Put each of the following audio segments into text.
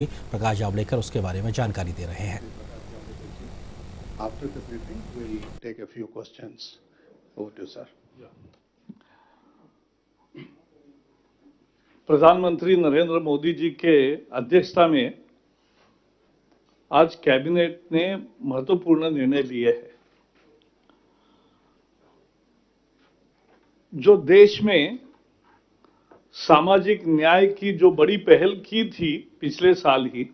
प्रकाश जावड़ेकर उसके बारे में जानकारी दे रहे हैं। After the briefing, we'll take a few questions. Over to you, sir. प्रधानमंत्री नरेंद्र मोदी जी के अध्यक्षता में आज कैबिनेट ने महत्वपूर्ण निर्णय लिए हैं जो देश में सामाजिक न्याय की जो बड़ी पहल की थी पिछले साल ही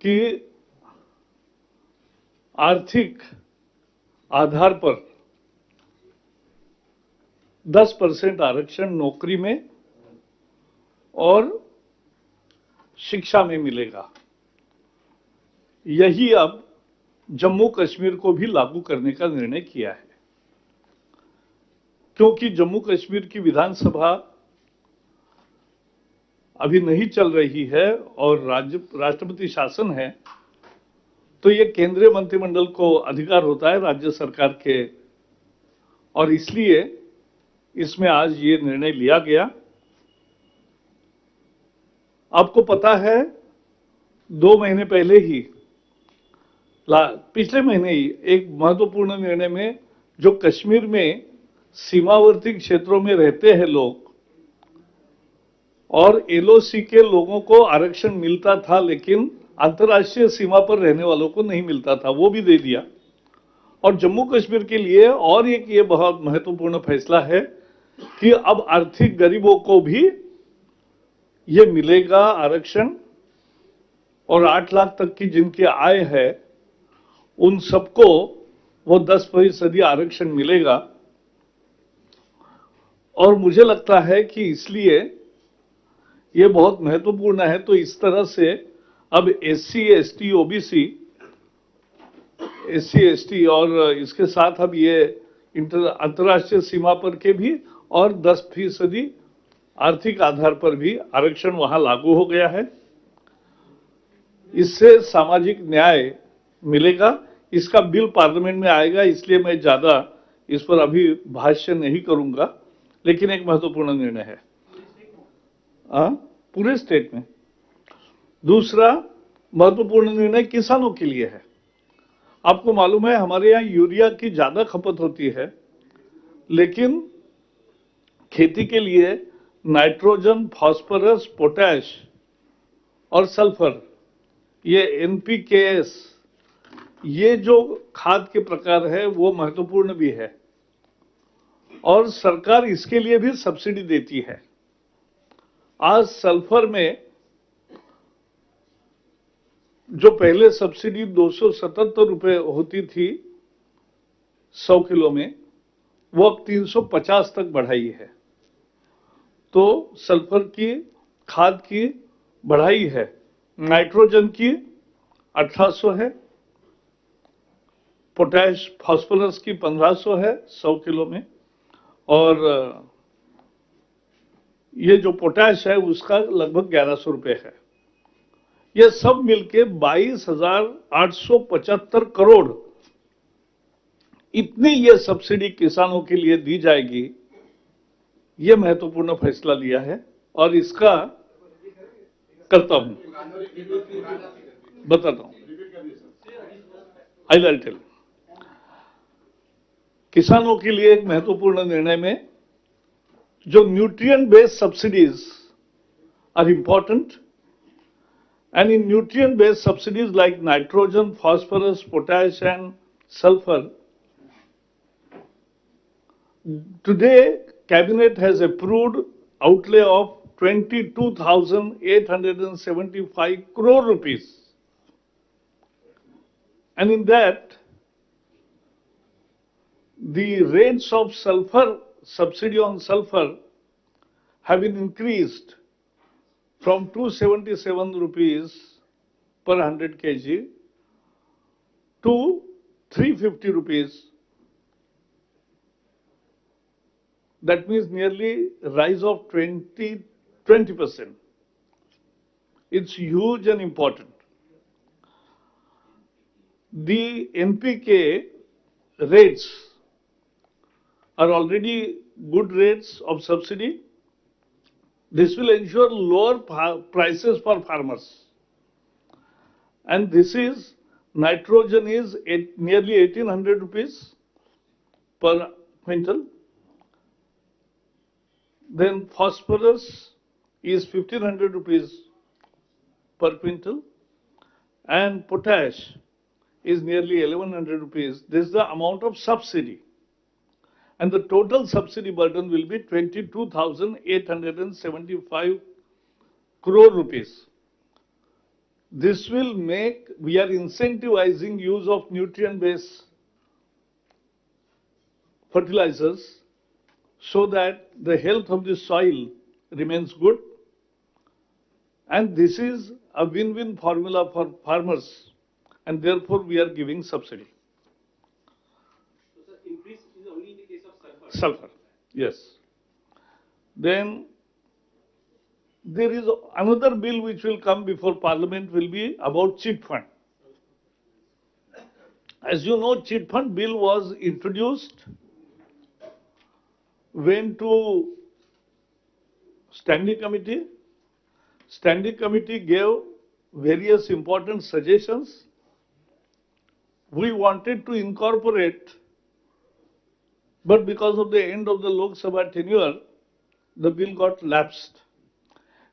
कि आर्थिक आधार पर 10% आरक्षण नौकरी में और शिक्षा में मिलेगा। यही अब जम्मू कश्मीर को भी लागू करने का निर्णय किया है, क्योंकि जम्मू कश्मीर की विधानसभा अभी नहीं चल रही है और राष्ट्रपति शासन है, तो ये केंद्रीय मंत्रिमंडल को अधिकार होता है राज्य सरकार के, और इसलिए इसमें आज ये निर्णय लिया गया। आपको पता है 2 महीने पहले ही पिछले महीने ही एक महत्वपूर्ण निर्णय में जो कश्मीर में सीमावर्ती क्षेत्रों में रहते हैं लोग और एलओसी के लोगों को आरक्षण मिलता था, लेकिन अंतर्राष्ट्रीय सीमा पर रहने वालों को नहीं मिलता था, वो भी दे दिया। और जम्मू कश्मीर के लिए और एक ये बहुत महत्वपूर्ण फैसला है कि अब आर्थिक गरीबों को भी ये मिलेगा आरक्षण, और 8 लाख तक की जिनकी आय है उन सबको वो 10% आरक्षण मिलेगा। और मुझे लगता है कि इसलिए ये बहुत महत्वपूर्ण है। तो इस तरह से अब SC, ST, OBC, SC, ST और इसके साथ अब ये अंतर्राष्ट्रीय सीमा पर के भी और 10% आर्थिक आधार पर भी आरक्षण वहां लागू हो गया है। इससे सामाजिक न्याय मिलेगा। इसका बिल पार्लियामेंट में आएगा, इसलिए मैं ज्यादा इस पर अभी भाष्य नहीं करूंगा, लेकिन एक महत्वपूर्ण निर्णय है पूरे स्टेट में। दूसरा महत्वपूर्ण निर्णय किसानों के लिए है। आपको मालूम है हमारे यहाँ यूरिया की ज्यादा खपत होती है, लेकिन खेती के लिए नाइट्रोजन, फास्फोरस, पोटैश और सल्फर, ये एनपीकेएस, ये जो खाद के प्रकार है वो महत्वपूर्ण भी है और सरकार इसके लिए भी सब्सिडी देती है। आज सल्फर में जो पहले सब्सिडी 277 रुपए होती थी 100 किलो में, वो अब 350 तक बढ़ाई है। तो सल्फर की खाद की बढ़ाई है। नाइट्रोजन की 1800 है, पोटैश फास्फोरस की 1500 है 100 किलो में, और ये जो पोटैश है उसका लगभग 1100 रुपए है। ये सब मिलके 22,875 करोड़ इतनी ये सब्सिडी किसानों के लिए दी जाएगी। ये महत्वपूर्ण फैसला लिया है और इसका करता हूं, बताता हूं। I tell. किसानों के लिए एक महत्वपूर्ण निर्णय में जो nutrient based subsidies are important, and in nutrient based subsidies like nitrogen, phosphorus, potash and sulfur, today cabinet has approved outlay of 22,875 crore rupees, and in that the rates of sulfur, subsidy on sulfur have been increased from 277 rupees per 100 kg to 350 rupees. That means nearly rise of 20%. It's huge and important. The NPK rates are already good rates of subsidy. This will ensure lower prices for farmers. And this is, nitrogen is nearly 1800 rupees per quintal. Then phosphorus is 1500 rupees per quintal. And potash is nearly 1100 rupees. This is the amount of subsidy. And the total subsidy burden will be 22,875 crore rupees. This will make, we are incentivizing use of nutrient-based fertilizers so that the health of the soil remains good. And this is a win-win formula for farmers, and therefore we are giving subsidy. So, sir, increase is only in the case of sulfur. Sulfur, yes. Then there is another bill which will come before Parliament, will be about cheat fund. As you know, cheat fund bill was introduced, went to standing committee. Standing committee gave various important suggestions. We wanted to incorporate, but because of the end of the Lok Sabha tenure, the bill got lapsed.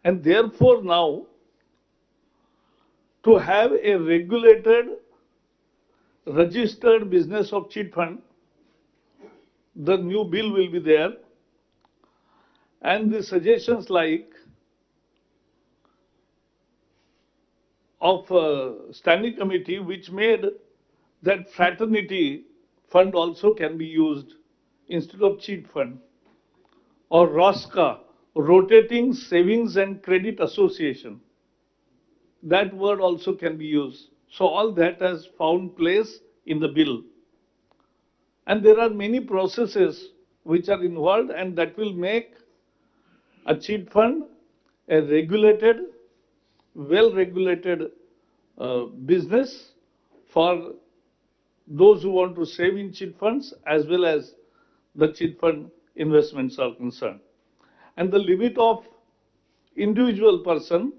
And therefore now, to have a regulated, registered business of cheat fund, the new bill will be there. And the suggestions like of standing committee, which made that fraternity fund also can be used instead of cheat fund, or ROSCA, Rotating Savings and Credit Association. That word also can be used. So all that has found place in the bill. And there are many processes which are involved, and that will make a cheat fund a regulated, well-regulated business for those who want to save in cheat funds, as well as the cheat fund investments are concerned. And the limit of individual person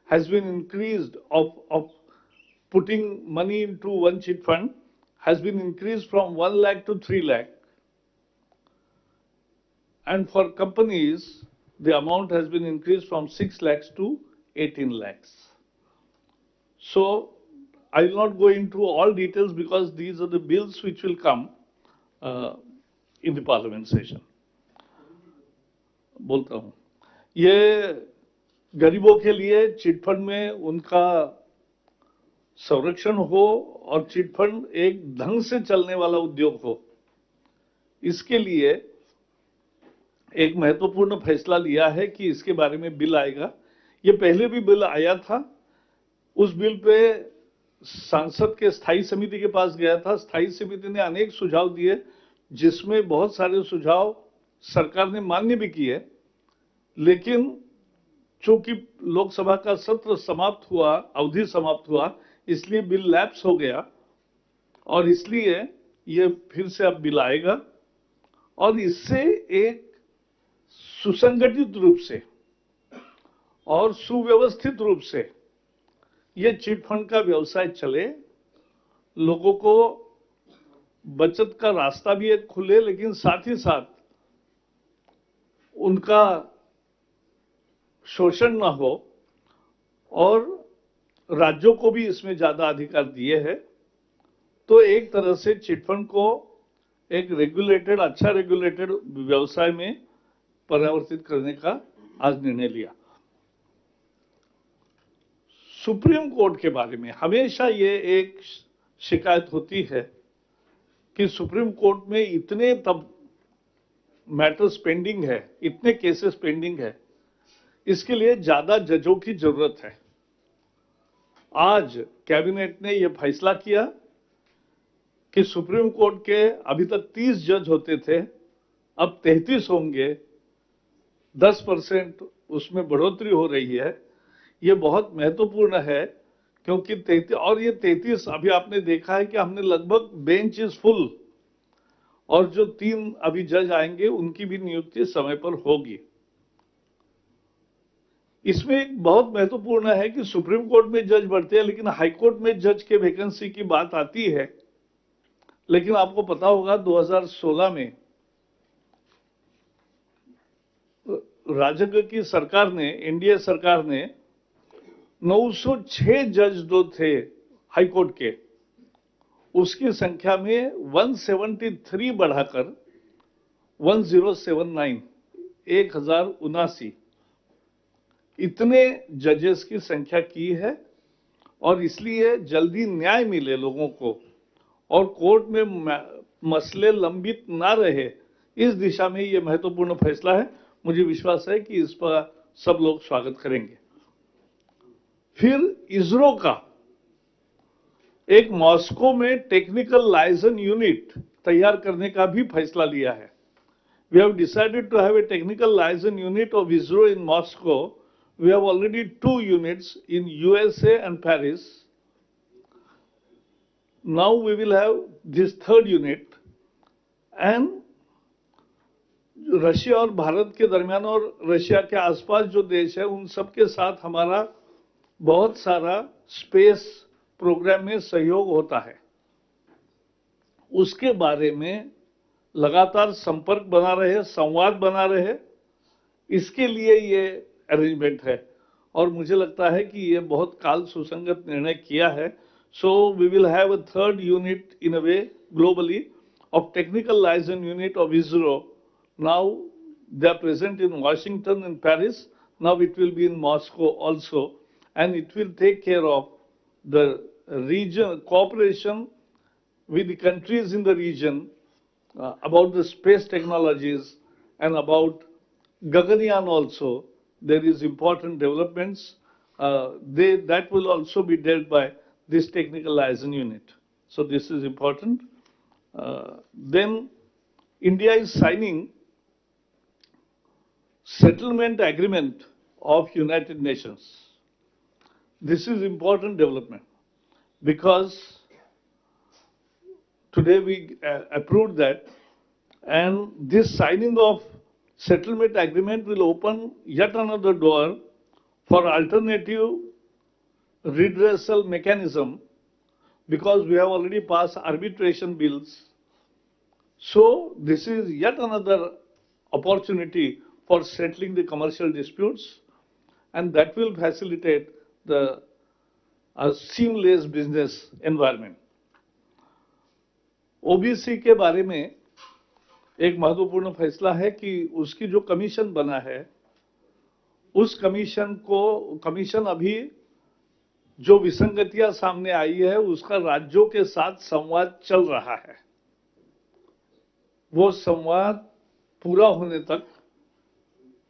has been increased of putting money into one cheat fund has been increased from 1 lakh to 3 lakh. And for companies, the amount has been increased from 6 lakhs to 18 lakhs. So I will not go into all details because these are the bills which will come in the parliament session. बोलता हूँ, ये गरीबों के लिए chit fund में उनका संरक्षण हो और चिट फंड एक ढंग से चलने वाला उद्योग हो, इसके लिए एक महत्वपूर्ण फैसला लिया है कि इसके बारे में बिल आएगा। ये पहले भी बिल आया था, उस बिल पे सांसद के स्थायी समिति के पास गया था। स्थायी समिति ने अनेक सुझाव दिए, जिसमें बहुत सारे सुझाव सरकार ने मान्य भी किए, लेकिन चूंकि लोकसभा का सत्र समाप्त हुआ, अवधि समाप्त हुआ, इसलिए बिल लैप्स हो गया और इसलिए ये फिर से अब बिल आएगा और इससे एक सुसंगठित रूप से और सुव्यवस्थित रूप से ये चिट फंड का व्यवसाय चले, लोगों को बचत का रास्ता भी एक खुले, लेकिन साथ ही साथ उनका शोषण ना हो और राज्यों को भी इसमें ज्यादा अधिकार दिए हैं। तो एक तरह से चिट फंड को एक रेगुलेटेड, अच्छा रेगुलेटेड व्यवसाय में परिवर्तित करने का आज निर्णय लिया। सुप्रीम कोर्ट के बारे में हमेशा ये एक शिकायत होती है कि सुप्रीम कोर्ट में इतने तब मैटर्स पेंडिंग है, इतने केसेस पेंडिंग है, इसके लिए ज्यादा जजों की जरूरत है। आज कैबिनेट ने यह फैसला किया कि सुप्रीम कोर्ट के अभी तक 30 जज होते थे, अब 33 होंगे, 10% उसमें बढ़ोतरी हो रही है। ये बहुत महत्वपूर्ण है क्योंकि 33, और ये 33 अभी आपने देखा है कि हमने लगभग बेंच इज फुल, और जो 3 अभी जज आएंगे उनकी भी नियुक्ति समय पर होगी। इसमें एक बहुत महत्वपूर्ण है कि सुप्रीम कोर्ट में जज बढ़ते हैं, लेकिन हाई कोर्ट में जज के वैकेंसी की बात आती है। लेकिन आपको पता होगा 2016 में राजग की सरकार ने, एनडीए सरकार ने 906 जज जो थे हाई कोर्ट के, उसकी संख्या में 173 बढ़ाकर 1079 1079 इतने जजेस की संख्या की है। और इसलिए जल्दी न्याय मिले लोगों को और कोर्ट में मसले लंबित ना रहे, इस दिशा में यह महत्वपूर्ण फैसला है। मुझे विश्वास है कि इस पर सब लोग स्वागत करेंगे। फिर इसरो का एक मॉस्को में टेक्निकल लाइजन यूनिट तैयार करने का भी फैसला लिया है। We have decided to have a technical liaison unit of ISRO in Moscow. We have already 2 units in USA and Paris. Now we will have this 3rd unit, and Russia और भारत के दरमियान और रशिया के आसपास जो देश है उन सबके साथ हमारा बहुत सारा स्पेस प्रोग्राम में सहयोग होता है। उसके बारे में लगातार संपर्क बना रहे, संवाद बना रहे, इसके लिए ये अरेंजमेंट है। और मुझे लगता है कि ये बहुत काल सुसंगत निर्णय किया है। So we will have a 3rd unit in a way globally of technical liaison unit of ISRO. Now they are present in Washington and Paris, now it will be in Moscow also, and it will take care of the region cooperation with the countries in the region about the space technologies, and about Gaganyaan also. There is important developments. That will also be dealt by this technical liaison unit. So this is important. Then India is signing settlement agreement of United Nations. This is important development because today we approved that, and this signing of settlement agreement will open yet another door for alternative redressal mechanism, because we have already passed arbitration bills. So this is yet another opportunity for settling the commercial disputes, and that will facilitate the seamless business environment. OBC के बारे में एक महत्वपूर्ण फैसला है कि उसकी जो कमीशन बना है, उस कमीशन अभी जो विसंगतियां सामने आई है उसका राज्यों के साथ संवाद चल रहा है। वो संवाद पूरा होने तक,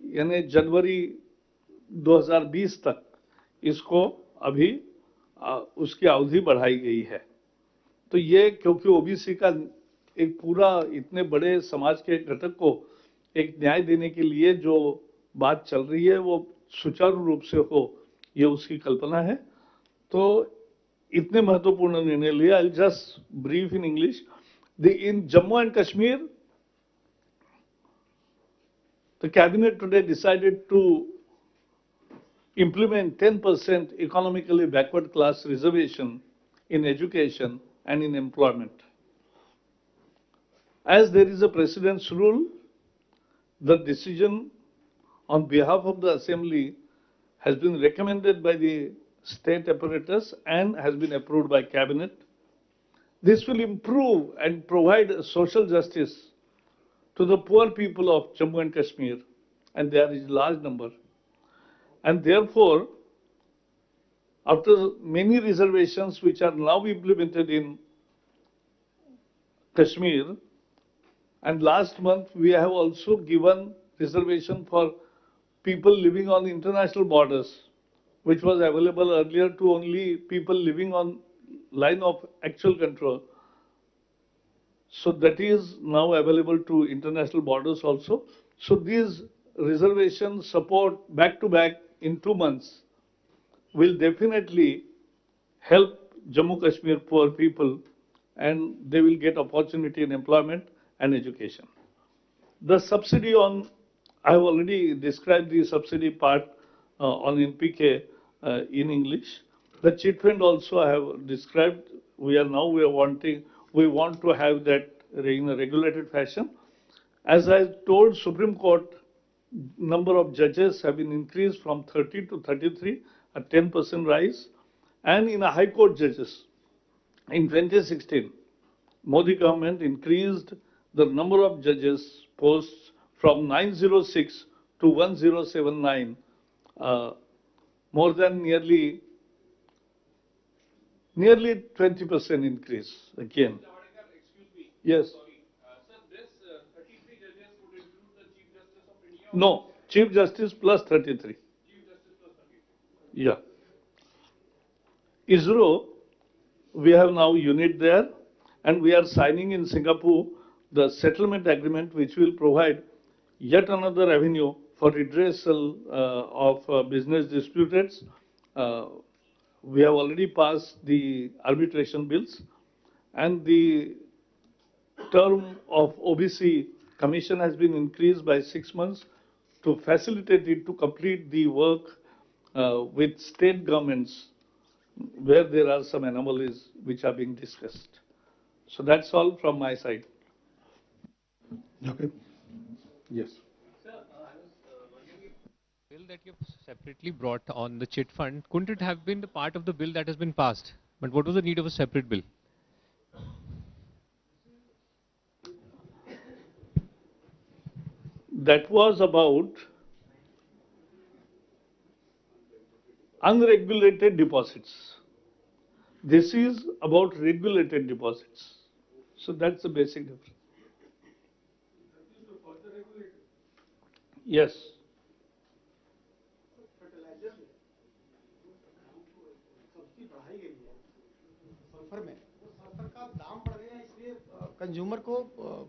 यानी जनवरी 2020 तक इसको अभी उसकी अवधि बढ़ाई गई है। तो ये क्योंकि ओबीसी का एक पूरा इतने बड़े समाज के घटक को एक न्याय देने के लिए जो बात चल रही है वो सुचारू रूप से हो, ये उसकी कल्पना है। तो इतने महत्वपूर्ण निर्णय लिया। I just brief in English. In Jammu and Kashmir, the cabinet today decided to implement 10% economically backward class reservation in education and in employment. As there is a precedence rule, the decision on behalf of the Assembly has been recommended by the state apparatus and has been approved by cabinet. This will improve and provide social justice to the poor people of Jammu and Kashmir, and there is a large number. And therefore, after many reservations which are now implemented in Kashmir, and last month we have also given reservation for people living on international borders, which was available earlier to only people living on line of actual control. So that is now available to international borders also. So these reservation support back to back in 2 months will definitely help Jammu Kashmir poor people, and they will get opportunity in employment and education. The subsidy on, I have already described the subsidy part on NPK in English. The chit fund also I have described. We want to have that in a regulated fashion. As I told, Supreme Court number of judges have been increased from 30 to 33, a 10% rise. And in a High Court judges, in 2016, Modi government increased the number of judges posts from 906 to 1079, more than nearly 20% increase again. Excuse me. Yes. Sorry. Sir, this 33 judges would include the Chief Justice of India? No, Chief Justice plus 33. Chief Justice plus 33. Yeah. ISRO, we have now unit there, and we are signing in Singapore the settlement agreement which will provide yet another avenue for redressal of business disputes. We have already passed the arbitration bills, and the term of OBC commission has been increased by 6 months to facilitate it to complete the work with state governments where there are some anomalies which are being discussed. So that's all from my side. Okay. Yes. Sir, I was wondering if the bill that you've separately brought on the chit fund, couldn't it have been the part of the bill that has been passed? But what was the need of a separate bill? That was about unregulated deposits. This is about regulated deposits. So that's the basic difference. Yes. Subsidy बढ़ाई गई है sulphur में, वो sulphur का दाम बढ़ गया इसलिए कंज्यूमर को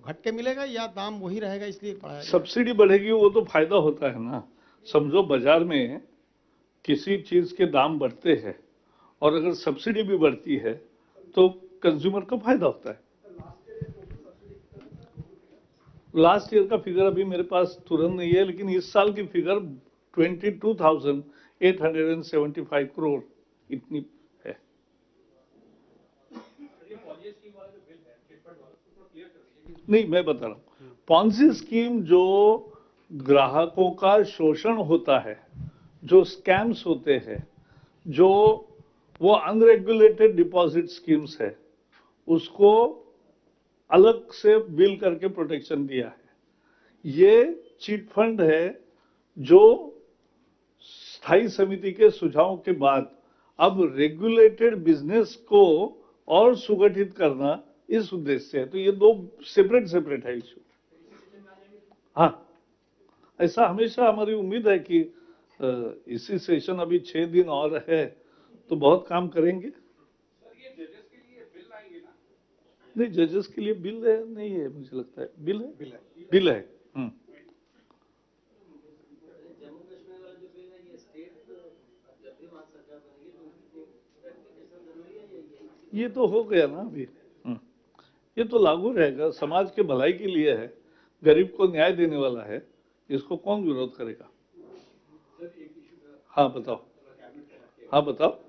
घट के मिलेगा या दाम वही रहेगा इसलिए बढ़ाया गया? सब्सिडी बढ़ेगी वो तो फायदा होता है ना। समझो बाजार में किसी चीज के दाम बढ़ते हैं और अगर सब्सिडी भी बढ़ती है तो कंज्यूमर को फायदा होता है। लास्ट ईयर का फिगर अभी मेरे पास तुरंत नहीं है, लेकिन इस साल की फिगर 22,875 करोड़ इतनी है। नहीं, मैं बता रहा हूँ, पॉन्जी स्कीम जो ग्राहकों का शोषण होता है, जो स्कैम्स होते हैं, जो वो अनरेगुलेटेड डिपॉजिट स्कीम्स है, उसको अलग से बिल करके प्रोटेक्शन दिया है। ये चिट फंड है जो स्थायी समिति के सुझावों के बाद अब रेगुलेटेड बिजनेस को और सुगठित करना इस उद्देश्य से है। तो ये दो सेपरेट है इशू। हाँ, ऐसा हमेशा हमारी उम्मीद है कि इसी सेशन अभी 6 दिन और है तो बहुत काम करेंगे। नहीं, जजेस के लिए बिल है नहीं है, मुझे लगता है बिल है। बिल है। जम्मू कश्मीर वाला जो बिल है ये स्टेट जब भी वहाँ सरकार बनेगी तो उनकी रैटिफिकेशन जरूरी है ये तो हो गया ना अभी। ये तो लागू रहेगा, समाज के भलाई के लिए है, गरीब को न्याय देने वाला है, इसको कौन विरोध करेगा? हाँ बताओ। हाँ बताओ।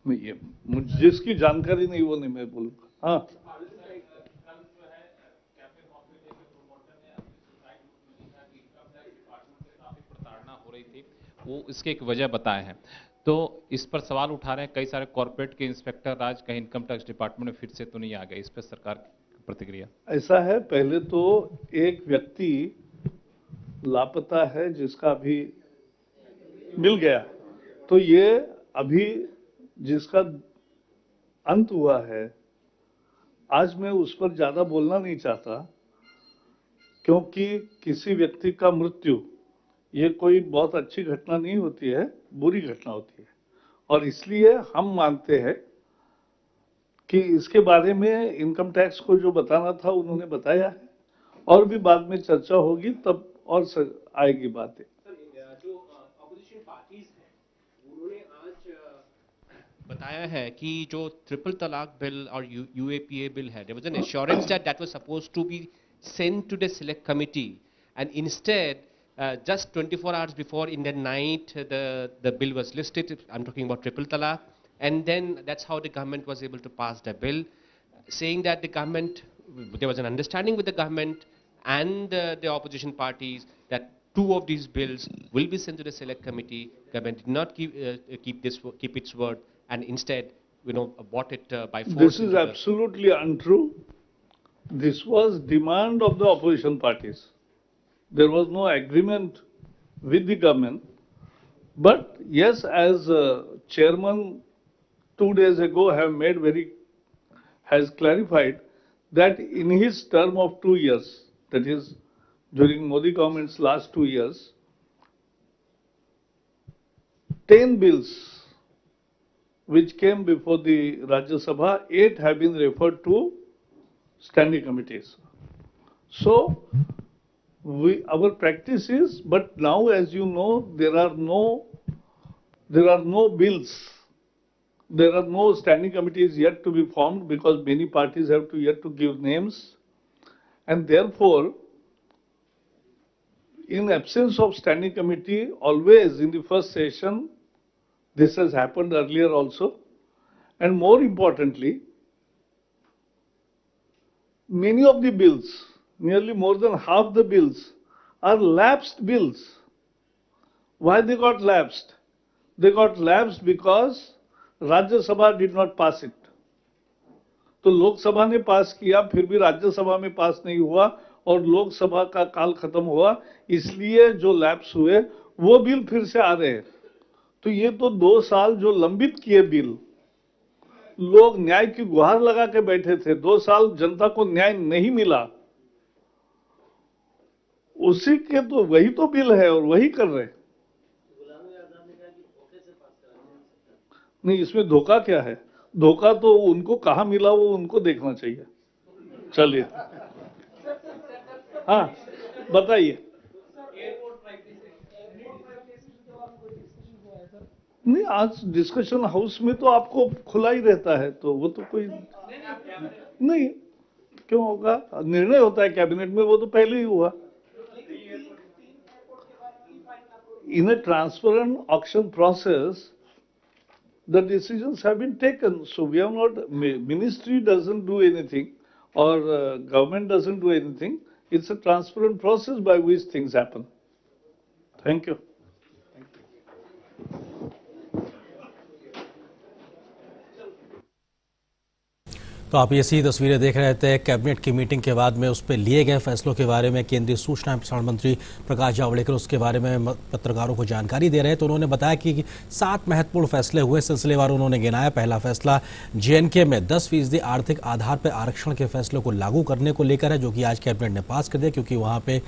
नहीं, ये जिसकी जानकारी नहीं वो नहीं मैं बोलूँगा। हाँ, प्रताड़ना हो रही थी, वो इसके एक वजह बताए हैं। तो इस पर सवाल उठा रहे हैं कई सारे कॉर्पोरेट के इंस्पेक्टर, आज कहीं इनकम टैक्स डिपार्टमेंट में फिर से तो नहीं आ गए। इस पर सरकार की प्रतिक्रिया? ऐसा है, पहले तो एक व्यक्ति लापता है जिसका अभी मिल गया, तो ये अभी जिसका अंत हुआ है, आज मैं उस पर ज्यादा बोलना नहीं चाहता, क्योंकि किसी व्यक्ति का मृत्यु ये कोई बहुत अच्छी घटना नहीं होती है, बुरी घटना होती है। और इसलिए हम मानते हैं कि इसके बारे में इनकम टैक्स को जो बताना था उन्होंने बताया है, और भी बाद में चर्चा होगी तब और आएगी बातें। सर, जो अपोजिशन पार्टीज हैं उन्होंने आज बताया है कि जो ट्रिपल तलाक बिल और यूएपीए बिल है, there was an assurance that was supposed to be sent to the select committee and instead just 24 hours before in the night the bill was listed. I'm talking about triple talaq, and then that's how the government was able to pass the bill, saying that the government, there was an understanding with the government and the opposition parties that two of these bills will be sent to the select committee. Government did not keep its word, and instead, bought it by force. This is absolutely untrue. This was demand of the opposition parties. There was no agreement with the government. But yes, as chairman 2 days ago has clarified that in his term of 2 years, that is during Modi government's last 2 years, 10 bills which came before the Rajya Sabha, 8 have been referred to standing committees. So our practice is, but now as you know, there are no bills, there are no standing committees yet to be formed because many parties have yet to give names, and therefore in absence of standing committee, always in the first session, this has happened earlier also, and more importantly, many of the bills, nearly more than half the bills, are lapsed bills. Why they got lapsed? They got lapsed because Rajya Sabha did not pass it. तो लोकसभा ने पास किया, फिर भी राज्यसभा में पास नहीं हुआ और लोकसभा का काल खत्म हुआ, इसलिए जो लैप्स हुए वो बिल फिर से आ रहे हैं। तो ये तो 2 साल जो लंबित किए बिल, लोग न्याय की गुहार लगा के बैठे थे, 2 साल जनता को न्याय नहीं मिला, उसी के तो वही तो बिल है और वही कर रहे हैं। नहीं, इसमें धोखा क्या है? धोखा तो उनको कहाँ मिला वो उनको देखना चाहिए। चलिए, हाँ बताइए। नहीं, आज डिस्कशन हाउस में तो आपको खुला ही रहता है, तो वो तो कोई नहीं, क्यों होगा? निर्णय होता है कैबिनेट में, वो तो पहले ही हुआ। In a transparent auction process, the decisions have been taken. So we have not, ministry doesn't do anything or government doesn't do anything. It's a transparent process by which things happen. Thank you. तो आप ये सी तस्वीरें देख रहे थे cabinet की meeting के बाद में उस पर लिए गए फैसलों के बारे में केंद्रीय सूचना एवं प्रसारण मंत्री प्रकाश जावड़ेकर उसके बारे में पत्रकारों को जानकारी दे रहे हैं। तो उन्होंने बताया कि 7 महत्वपूर्ण फैसले हुए, सिलसिलेवार उन्होंने गिनाया। पहला फैसला JNK में 10% आर्थिक आधार पर आरक्षण के फैसलों को लागू करने को लेकर है, जो कि आज कैबिनेट ने पास कर दिया, क्योंकि वहाँ पे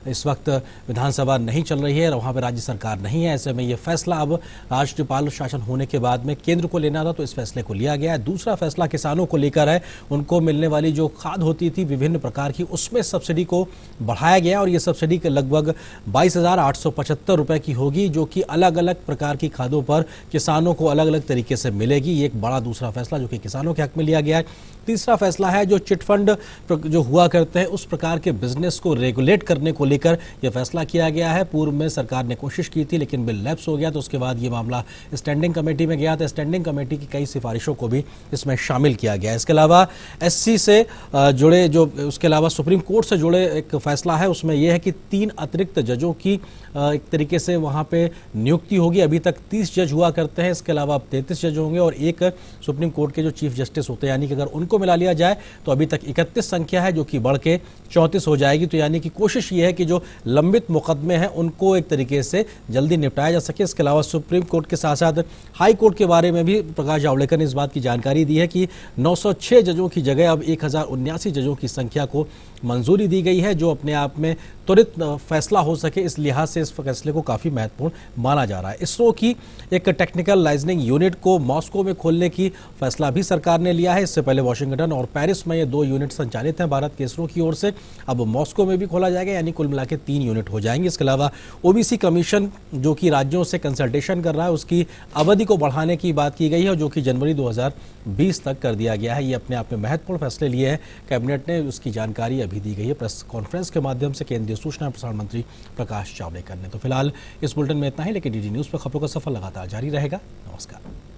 इस वक्त विधानसभा नहीं चल रही है और वहाँ पर राज्य सरकार नहीं है। ऐसे में ये फैसला अब राज्यपाल शासन होने के बाद में केंद्र को लेना था, तो इस फैसले को लिया गया है। दूसरा फैसला किसानों को लेकर है, उनको मिलने वाली जो खाद होती थी विभिन्न प्रकार की, उसमें सब्सिडी को बढ़ाया गया और ये सब्सिडी के लगभग 22,875 रुपए की होगी, जो कि अलग अलग प्रकार की खादों पर किसानों को अलग अलग तरीके से मिलेगी। ये एक बड़ा दूसरा फैसला जो कि किसानों के हक में लिया गया है। तीसरा फैसला है जो चिट फंड जो हुआ करते हैं उस प्रकार के बिजनेस को रेगुलेट करने को लेकर यह फैसला किया गया है। पूर्व में सरकार ने कोशिश की थी लेकिन बिल लैप्स हो गया, तो उसके बाद ये मामला स्टैंडिंग कमेटी में गया था। स्टैंडिंग कमेटी की कई सिफारिशों को भी इसमें शामिल किया गया। इसके अलावा SC से जुड़े जो उसके अलावा सुप्रीम कोर्ट से जुड़े एक फैसला है, उसमें यह है कि 3 अतिरिक्त जजों की एक तरीके से वहाँ पे नियुक्ति होगी। अभी तक 30 जज हुआ करते हैं, इसके अलावा अब 33 जज होंगे और एक सुप्रीम कोर्ट के जो चीफ जस्टिस होते हैं, यानी कि अगर उनको मिला लिया जाए तो अभी तक 31 संख्या है, जो कि बढ़ के 34 हो जाएगी। तो यानी कि कोशिश ये है कि जो लंबित मुकदमे हैं उनको एक तरीके से जल्दी निपटाया जा सके। इसके अलावा सुप्रीम कोर्ट के साथ साथ हाई कोर्ट के बारे में भी प्रकाश जावड़ेकर ने इस बात की जानकारी दी है कि 906 जजों की जगह अब 1079 जजों की संख्या को मंजूरी दी गई है, जो अपने आप में त्वरित फैसला हो सके, इस लिहाज से इस फैसले को काफ़ी महत्वपूर्ण माना जा रहा है। इसरो की एक टेक्निकल लाइजनिंग यूनिट को मॉस्को में खोलने की फैसला भी सरकार ने लिया है। इससे पहले वाशिंगटन और पेरिस में ये 2 यूनिट संचालित हैं भारत के इसरो की ओर से, अब मॉस्को में भी खोला जाएगा, यानी कुल मिला के 3 यूनिट हो जाएंगे। इसके अलावा ओबीसी कमीशन जो कि राज्यों से कंसल्टेशन कर रहा है, उसकी अवधि को बढ़ाने की बात की गई है, जो कि जनवरी 2020 तक कर दिया गया है। ये अपने आप में महत्वपूर्ण फैसले लिए हैं कैबिनेट ने, उसकी जानकारी अभी दी गई है प्रेस कॉन्फ्रेंस के माध्यम से केंद्रीय सूचना और प्रसारण मंत्री प्रकाश जावड़ेकर ने। तो फिलहाल इस बुलेटिन में इतना ही, लेकिन डीडी न्यूज़ पर खबरों का सफर लगातार जारी रहेगा। नमस्कार।